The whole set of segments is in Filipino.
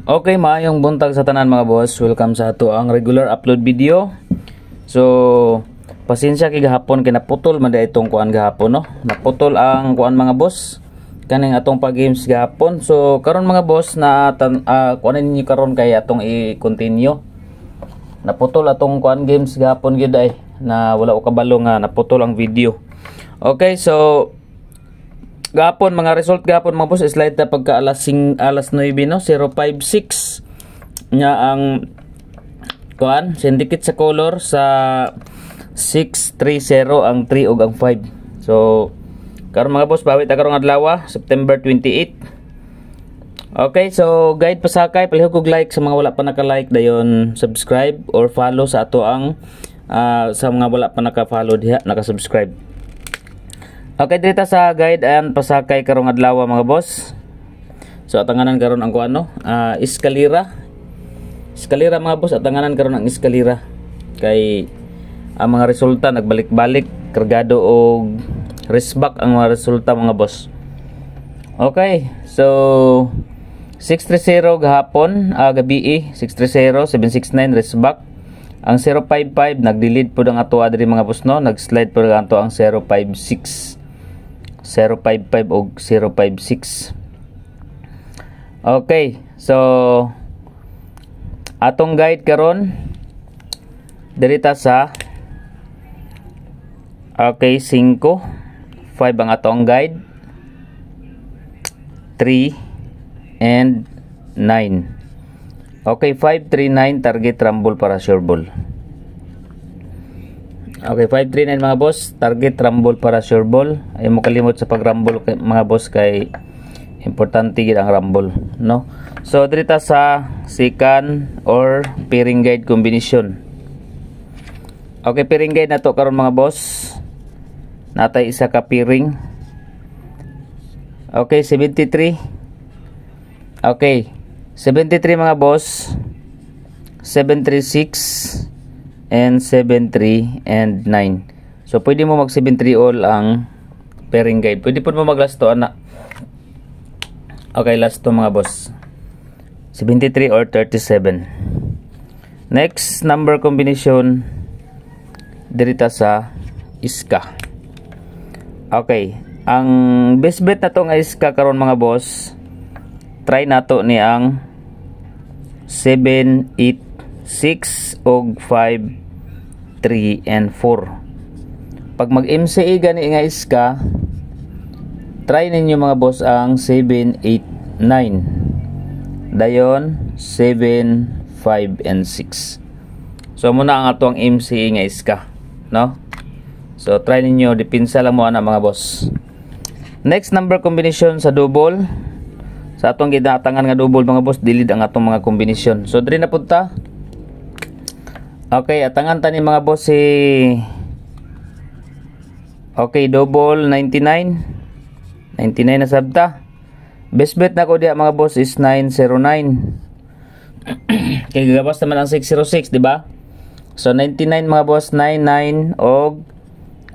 Okay, maayong buntag sa tanan mga boss. Welcome sa ato ang regular upload video. So, pasensya kay gahapon kay naputol man itong kuan gahapon no. Naputol ang kuan mga boss. Kaning atong pag-games gahapon. So, karon mga boss na kuanin niyo karon kay atong i-continue. Naputol atong kuan games gahapon gyud ay na wala ko kabalo nga naputol ang video. Okay, so gapon mga result gapon mga boss, slide na pagka alas 9 no, 056 nya ang kuan syndicate sa color sa 630 ang 3 ug ang 5. So karon mga boss bawit karong adlaw September 28. Okay, so guide pasakay palihog og like sa mga wala pa naka-like, dayon subscribe or follow sa ato ang sa mga wala pa naka-follow diha, naka-subscribe. Okay, dito sa guide ayan pasakay karong adlaw mga boss. So atanganan karon ang kuano, eskalera. Eskalera mga boss, atanganan karon ang eskalera. Kay ang mga resulta nagbalik-balik, kargado og resback ang mga resulta mga boss. Okay, so 630 gahapon, gabi 630 769 resback. Ang 055 nagdelete pud ang ato adiri mga boss no, nag-slide pud ang ato ang 056. 055 o 056. Okay, so atong guide karon dirita sa 5 5 ang atong guide, 3 and 9. Okay, 5 3 9 target rumble para sure ball. Okay, 539 mga boss, target rumble para sure ball. Ay mo kalimot sa pag-rumble mga boss kay importante gid ang rumble, no? So dirita sa second or pairing guide combination. Okay, pairing guide nato karon mga boss. Natay isa ka pairing. Okay, 73. Okay, 73 mga boss. 736 and 73 and 9. So pwede mo mag 73 all ang pairing guide. Pwede po mo mag last to ana. Okay, last to mga boss. 73 or 37. Next number combination dirita sa iska. Okay, ang best bet na to nga iska karon mga boss. Try nato ni ang 7 8 6 og 5 3 and 4. Pag mag MCA gani nga iska, try ninyo mga boss ang 7 8 9, dayon 7 5 and 6. So muna ang atong MCA nga iska, no? So try ninyo, dipinsa lang mo ana mga boss. Next number combination sa double. Sa atong ginatangan nga double mga boss, dilid ang atong mga kombinasyon. So diri na punta. Okay, atangan tani mga boss si okay, double 99 na sabta. Best bet na ko diya mga boss is 909. Kaya gagabas naman ang 606, di ba? So 99 mga boss, 99 og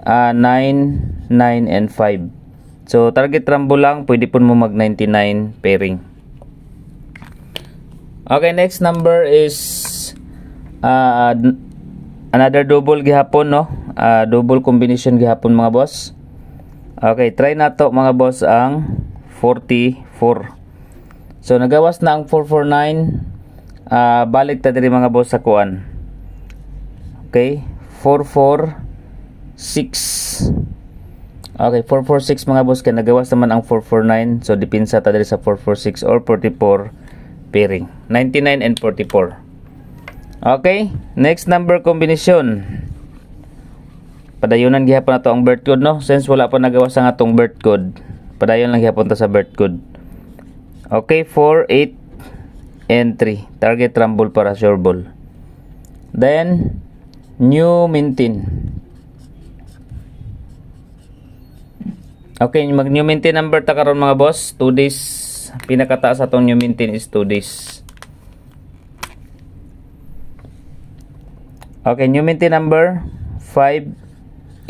9 9 and 5. So target rumble lang, pwede po mo mag 99 pairing. Okay, next number is another double gihapon no, double combination gihapon mga boss. Okay, try nato mga boss ang 44. So nagawas na ang 449. Balik ta diri mga boss sa kuan. Okay, 446. Okay, 446 mga boss, kay nagawas naman ang 449. So dipinsa ta diri sa 446 or 44 pairing, 99 and 44. Okay, next number combination. Padayunan gihapon nato ang birth code no, since wala pa nagawas ang atong birth code. Padayon lang gihapon ta sa birth code. Okay, 4 8 and 3. Target rumble para sure ball. Then new maintain. Okay, mag new maintain number ta karon mga boss, 2 days. Pinakataas atong new maintain is 2 days. Okay, new maintain number 5,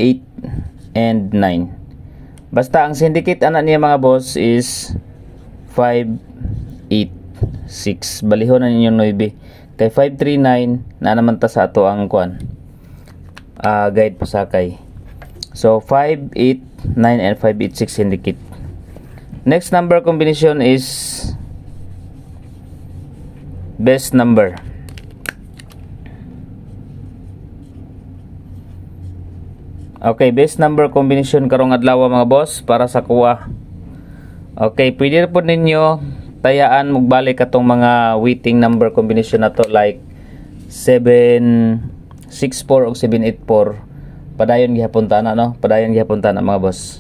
8, and 9. Basta ang syndicate ana niya mga boss is 5, 8. 6. Balihon na ninyo 9. Kay 539 na naman ta sa ato ang kuan. Guide pasakay. So 5, 8, 9 and 5, 8, 6 indicate. Next number combination is best number. Okay, best number combination karong adlaw mga boss para sa kuha. Okay, pwede po ninyo tayaan magbalik atong mga waiting number combination na to like 764 o 784. Padayon gihapon ta na, no? Padayon gihapon ta na mga boss.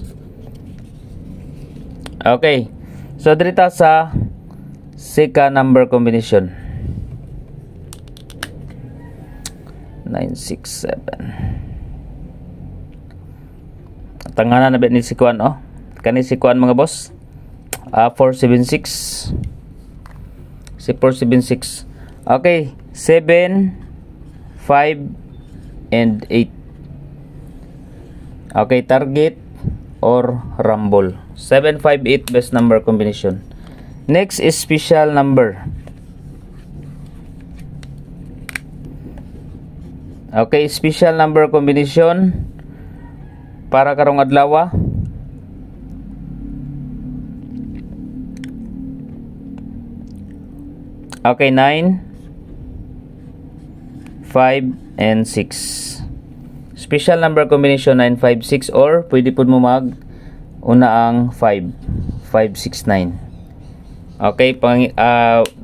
Okay. So dirita sa second number combination. 967. Tanganan na ba ni si Kuan, oh? Kani si Kuan mga boss. 476. Si 476. Okay, 7, 5 and 8. Okay, target or rumble. 7, 5, 8 best number combination. Next is special number. Okay, special number combination para karong adlaw. Okay, 9, 5 and 6. Special number combination 9, 5, 6 or pwede po mo mag una ang 5, 5, 6, 9. Okay,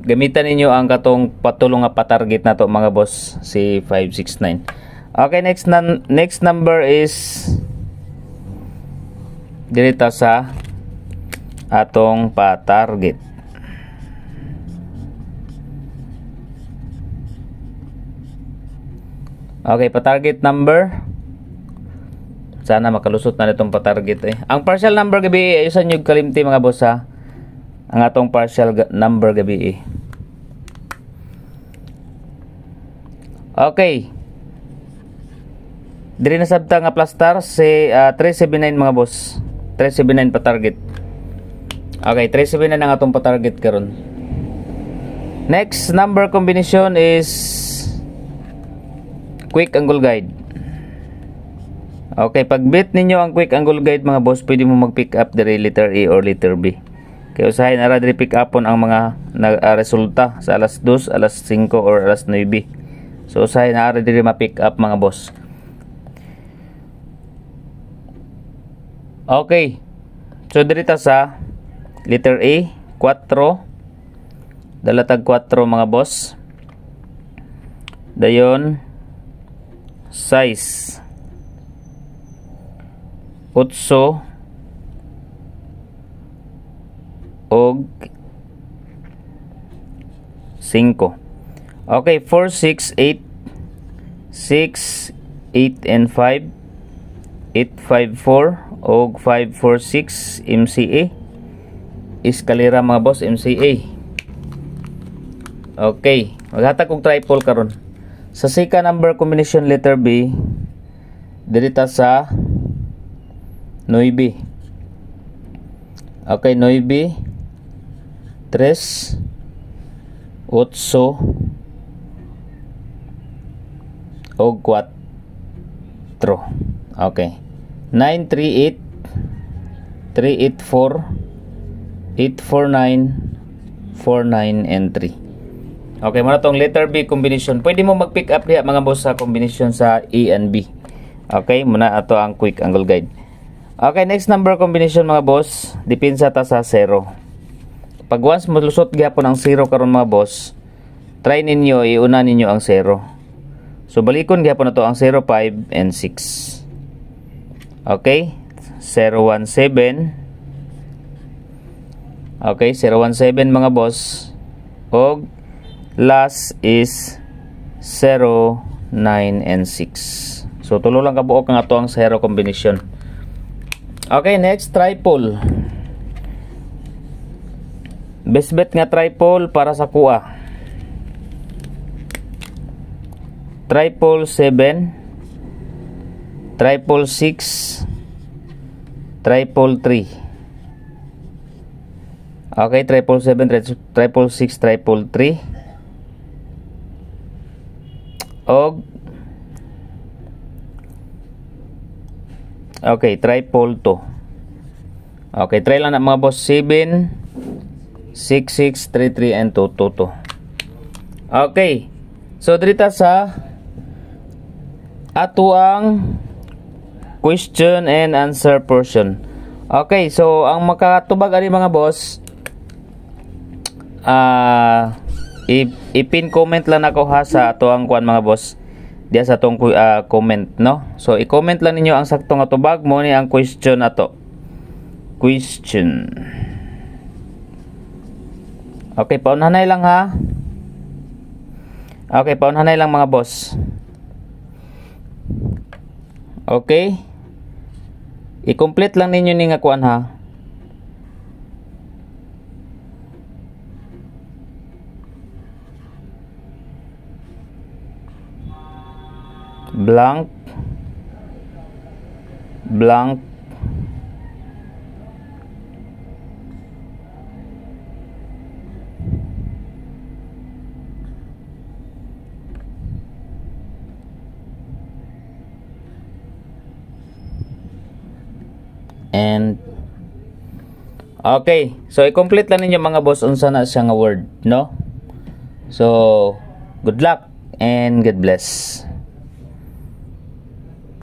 gamitan ninyo ang katong patulong nga patarget na to mga boss, si 5, 6, 9. Okay, next number is dirita sa atong patarget. Okay, pa-target number. Sana makalusot na nitong pa-target eh. Ang partial number gabi ayusan nyo kalimti mga boss ha. Ang atong partial number gabi eh. Okay. Diri na sabta nga plastar si 379 mga boss. 379 pa-target. Okay, 379 ang atong pa-target karon. Next number combination is quick angle guide. Okay, pag bit ninyo ang quick angle guide mga boss, pwede mo mag-pick up diri letter A or letter B. Kaya usahin ara diri pick upon ang mga resulta sa alas 2, alas 5 or alas 9. So usahin ara diri ma-pick up mga boss. Okay. So diri ta sa letter A, 4. Dalatag 4 mga boss. Dayon size 8 og 5. Okay, 4, 6, 8 6, 8 and 5 8, 5, 4 og 5, 4, 6 MCA eskalera mga boss, MCA. Okay, maghatag og triple karon. Sa second number combination letter B, dirita sa 9. Okay, 9, 3, 8, o 4. Okay. 9, 3, 8, 3, 8, 4, 8, 4, 9, 4, 9, and 3. Okay, muna tong letter B combination. Pwede mo mag-pick up diha mga boss sa combination sa A and B. Okay, muna ato ang quick angle guide. Okay, next number combination mga boss, depensa ta sa 0. Pag once malusot gyapon ang 0 karon mga boss, try ninyo iuna ninyo ang 0. So balikon gyapon nato ang 0, 5 and 6. Okay, 0, 1, 7. Okay, 0, 1, 7 mga boss. Og last is 0, 9 and 6. So tulo lang kabuok ang ato ang 0 combination. Okay, next triple. Best bet nga triple para sa kuha. Triple 7, triple 6, triple 3. Okay, 777, 666, 333. Og okay, 222. Okay, try lang na mga boss. 7 6633 and 222. Okay. So dito sa ato ang question and answer portion. Okay, so ang makatubag ani mga boss, i-pin comment lang ako ha sa ato ang kuan mga boss. Diya sa atong comment, no? So i-comment lang ninyo ang saktong atubag mo ni ang question ato. Question. Okay, paunhanay lang ha. Okay, paunhanay lang mga boss. Okay? I-complete lang ninyo ni nga kuan ha. Blank. Blank. And okay, so i-complete lang ninyo mga boss unsa na siya nga word, no? So good luck and God bless.